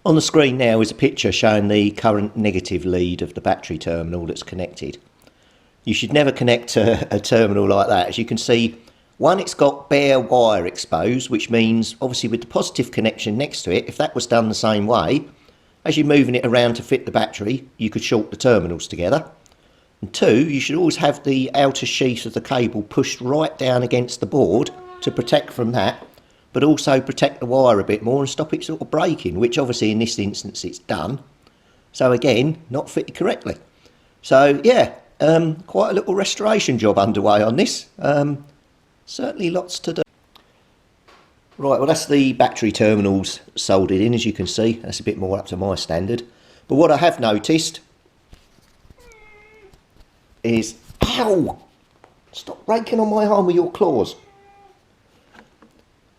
On the screen now is a picture showing the current negative lead of the battery terminal that's connected. You should never connect a terminal like that. As you can see, one, it's got bare wire exposed, which means obviously with the positive connection next to it, if that was done the same way, as you're moving it around to fit the battery, you could short the terminals together. And two, you should always have the outer sheath of the cable pushed right down against the board to protect from that, but also protect the wire a bit more and stop it sort of breaking, which obviously in this instance it's done. So again, not fitted correctly. So yeah, quite a little restoration job underway on this. Certainly lots to do. Right, well that's the battery terminals soldered in, as you can see. That's a bit more up to my standard. But what I have noticed is, ow! Stop raking on my arm with your claws.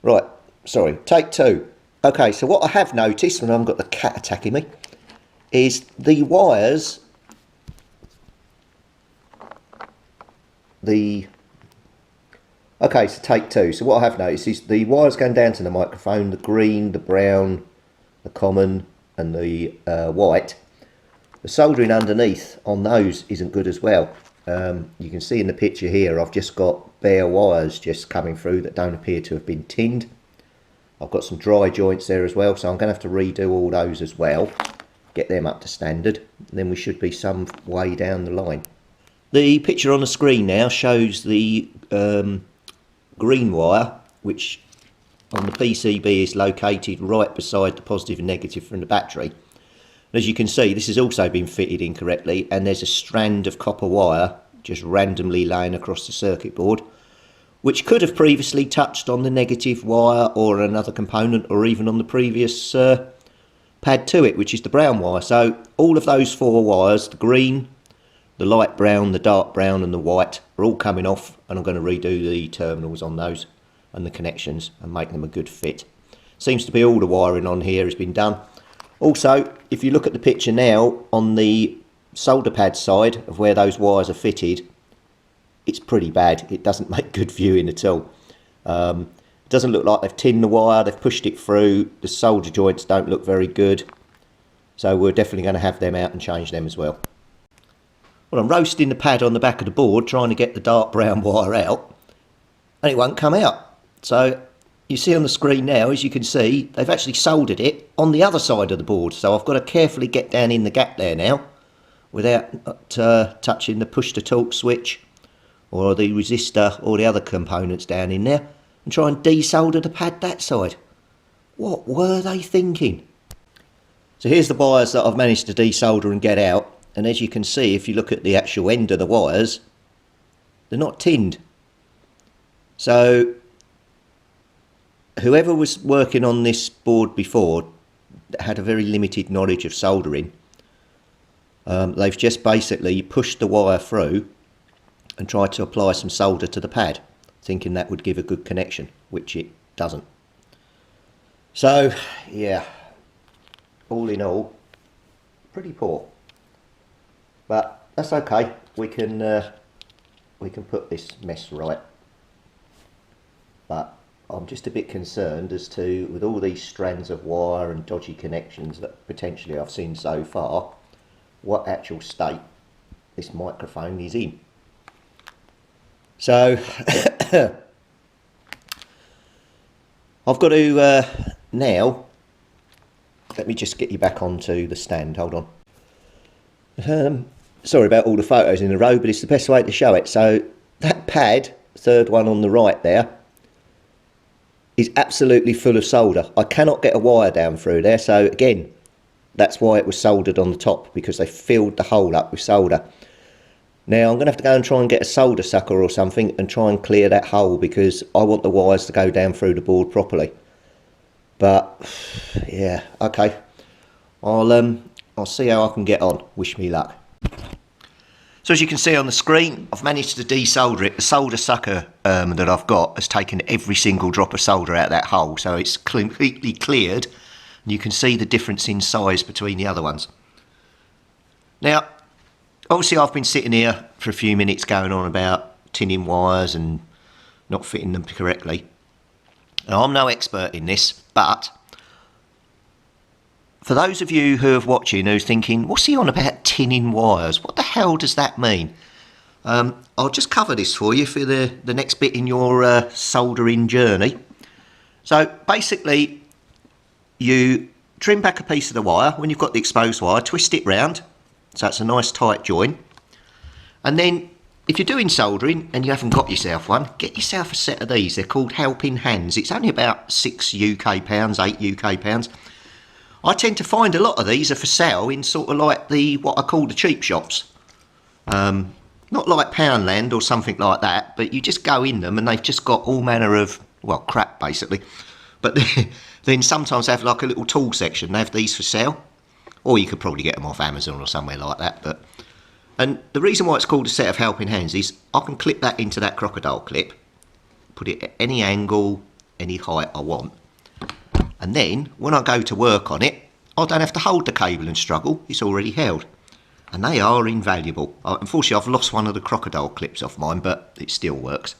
Right, sorry, take two. Okay, so what I have noticed, when I've got the cat attacking me, is the wires, okay, so take two. So what I have noticed is the wires going down to the microphone, the green, the brown, the common and the white, the soldering underneath on those isn't good as well. You can see in the picture here I've just got bare wires just coming through that don't appear to have been tinned. I've got some dry joints there as well, so I'm going to have to redo all those as well, get them up to standard, and then we should be some way down the line. The picture on the screen now shows the green wire, which on the PCB is located right beside the positive and negative from the battery. As you can see, this has also been fitted incorrectly, and there's a strand of copper wire just randomly laying across the circuit board, which could have previously touched on the negative wire or another component, or even on the previous pad to it, which is the brown wire. So all of those four wires, the green, the light brown, the dark brown and the white, are all coming off, and I'm going to redo the terminals on those and the connections and make them a good fit. Seems to be all the wiring on here has been done. Also, if you look at the picture now, on the solder pad side of where those wires are fitted, it's pretty bad. It doesn't make good viewing at all. It doesn't look like they've tinned the wire, they've pushed it through, the solder joints don't look very good. So we're definitely going to have them out and change them as well. Well, I'm roasting the pad on the back of the board, trying to get the dark brown wire out, and it won't come out. So you see on the screen now, as you can see, they've actually soldered it on the other side of the board. So I've got to carefully get down in the gap there now without touching the push to talk switch or the resistor or the other components down in there, and try and desolder the pad that side. What were they thinking? So here's the wires that I've managed to desolder and get out. And as you can see, if you look at the actual end of the wires, they're not tinned. So whoever was working on this board before had a very limited knowledge of soldering. They've just basically pushed the wire through and tried to apply some solder to the pad, thinking that would give a good connection, which it doesn't. So yeah, all in all, pretty poor. But that's okay. We can put this mess right. But I'm just a bit concerned as to, with all these strands of wire and dodgy connections that potentially I've seen so far, what actual state this microphone is in. So I've got to now, let me just get you back onto the stand, hold on. Sorry about all the photos in a row, but it's the best way to show it. So that pad, third one on the right there, is absolutely full of solder. I cannot get a wire down through there, so again, that's why it was soldered on the top, because they filled the hole up with solder. Now I'm going to have to go and try and get a solder sucker or something and try and clear that hole, because I want the wires to go down through the board properly. But yeah, okay, I'll see how I can get on. Wish me luck. So as you can see on the screen, I've managed to desolder it. The solder sucker that I've got has taken every single drop of solder out of that hole, so it's completely cleared, and you can see the difference in size between the other ones. Now, obviously I've been sitting here for a few minutes going on about tinning wires and not fitting them correctly. Now, I'm no expert in this, but For those of you who are watching who's thinking, what's he on about tinning wires? What the hell does that mean? I'll just cover this for you for the next bit in your soldering journey. So basically, you trim back a piece of the wire. When you've got the exposed wire, twist it round so it's a nice tight join. And then if you're doing soldering and you haven't got yourself one, get yourself a set of these. They're called helping hands. It's only about £6 UK, £8 UK. I tend to find a lot of these are for sale in sort of like what I call the cheap shops. Not like Poundland or something like that, but you just go in them and they've just got all manner of, well, crap basically. But then sometimes they have like a little tool section. They have these for sale. Or you could probably get them off Amazon or somewhere like that. And the reason why it's called a set of helping hands is I can clip that into that crocodile clip, put it at any angle, any height I want. And then when I go to work on it, I don't have to hold the cable and struggle. It's already held. And they are invaluable. Unfortunately, I've lost one of the crocodile clips off mine, but it still works.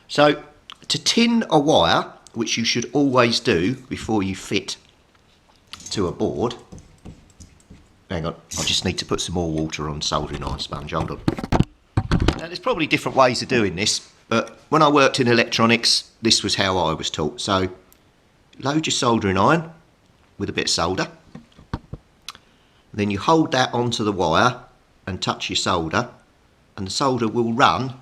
So to tin a wire, which you should always do before you fit to a board. Hang on, I just need to put some more water on soldering iron sponge. Hold on. Now, there's probably different ways of doing this, but when I worked in electronics, this was how I was taught. So load your soldering iron with a bit of solder. Then you hold that onto the wire and touch your solder, and the solder will run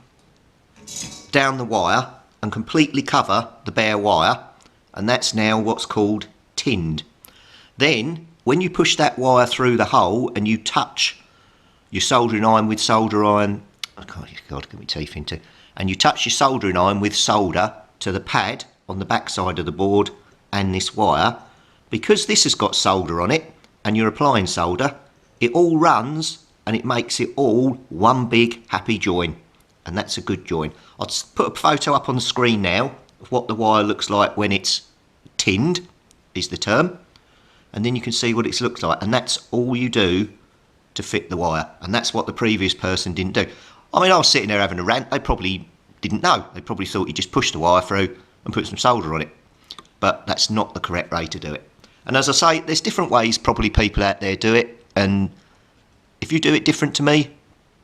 down the wire and completely cover the bare wire, and that's now what's called tinned. Then when you push that wire through the hole and you touch your soldering iron with solder iron, oh God, get my teeth into, and you touch your soldering iron with solder to the pad on the back side of the board and this wire, because this has got solder on it and you're applying solder, it all runs and it makes it all one big happy join, and that's a good join. I'll put a photo up on the screen now of what the wire looks like when it's tinned, is the term, and then you can see what it looks like, and that's all you do to fit the wire, and that's what the previous person didn't do. I mean, I was sitting there having a rant. They probably didn't know. They probably thought you just pushed the wire through and put some solder on it, but that's not the correct way to do it. And as I say, there's different ways probably people out there do it, and if you do it different to me,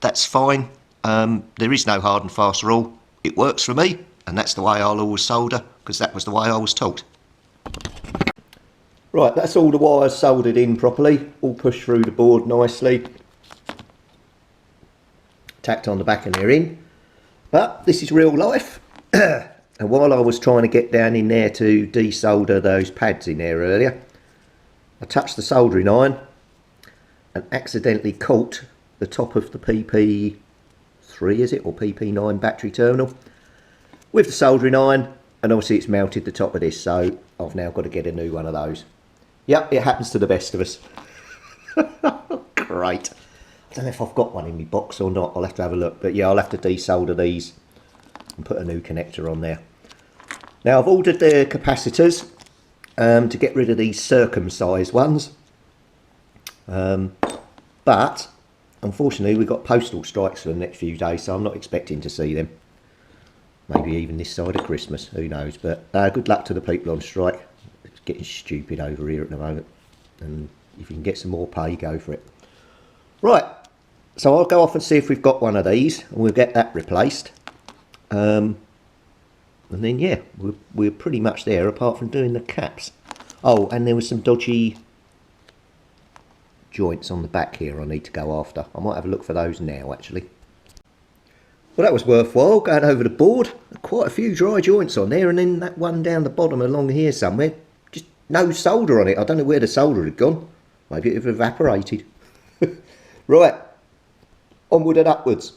that's fine. There is no hard and fast rule. It works for me, and that's the way I'll always solder, because that was the way I was taught. Right, that's all the wires soldered in properly, all pushed through the board nicely. Tacked on the back and they're in. But this is real life. And while I was trying to get down in there to desolder those pads in there earlier, I touched the soldering iron and accidentally caught the top of the PP3, is it, or PP9 battery terminal with the soldering iron, and obviously it's melted the top of this, so I've now got to get a new one of those. Yep, it happens to the best of us. Great. I don't know if I've got one in my box or not. I'll have to have a look, but yeah, I'll have to desolder these and put a new connector on there. Now I've ordered the capacitors to get rid of these circumcised ones, but unfortunately we've got postal strikes for the next few days, so I'm not expecting to see them. Maybe even this side of Christmas, who knows. But good luck to the people on strike. It's getting stupid over here at the moment, and if you can get some more pay, go for it. Right, so I'll go off and see if we've got one of these, and we'll get that replaced. And then yeah, we're pretty much there, apart from doing the caps. Oh, and there was some dodgy joints on the back here I need to go after. I might have a look for those now, actually. Well, that was worthwhile, going over the board. Quite a few dry joints on there, and then that one down the bottom along here somewhere, just no solder on it. I don't know where the solder had gone. Maybe it had evaporated. Right, onward and upwards.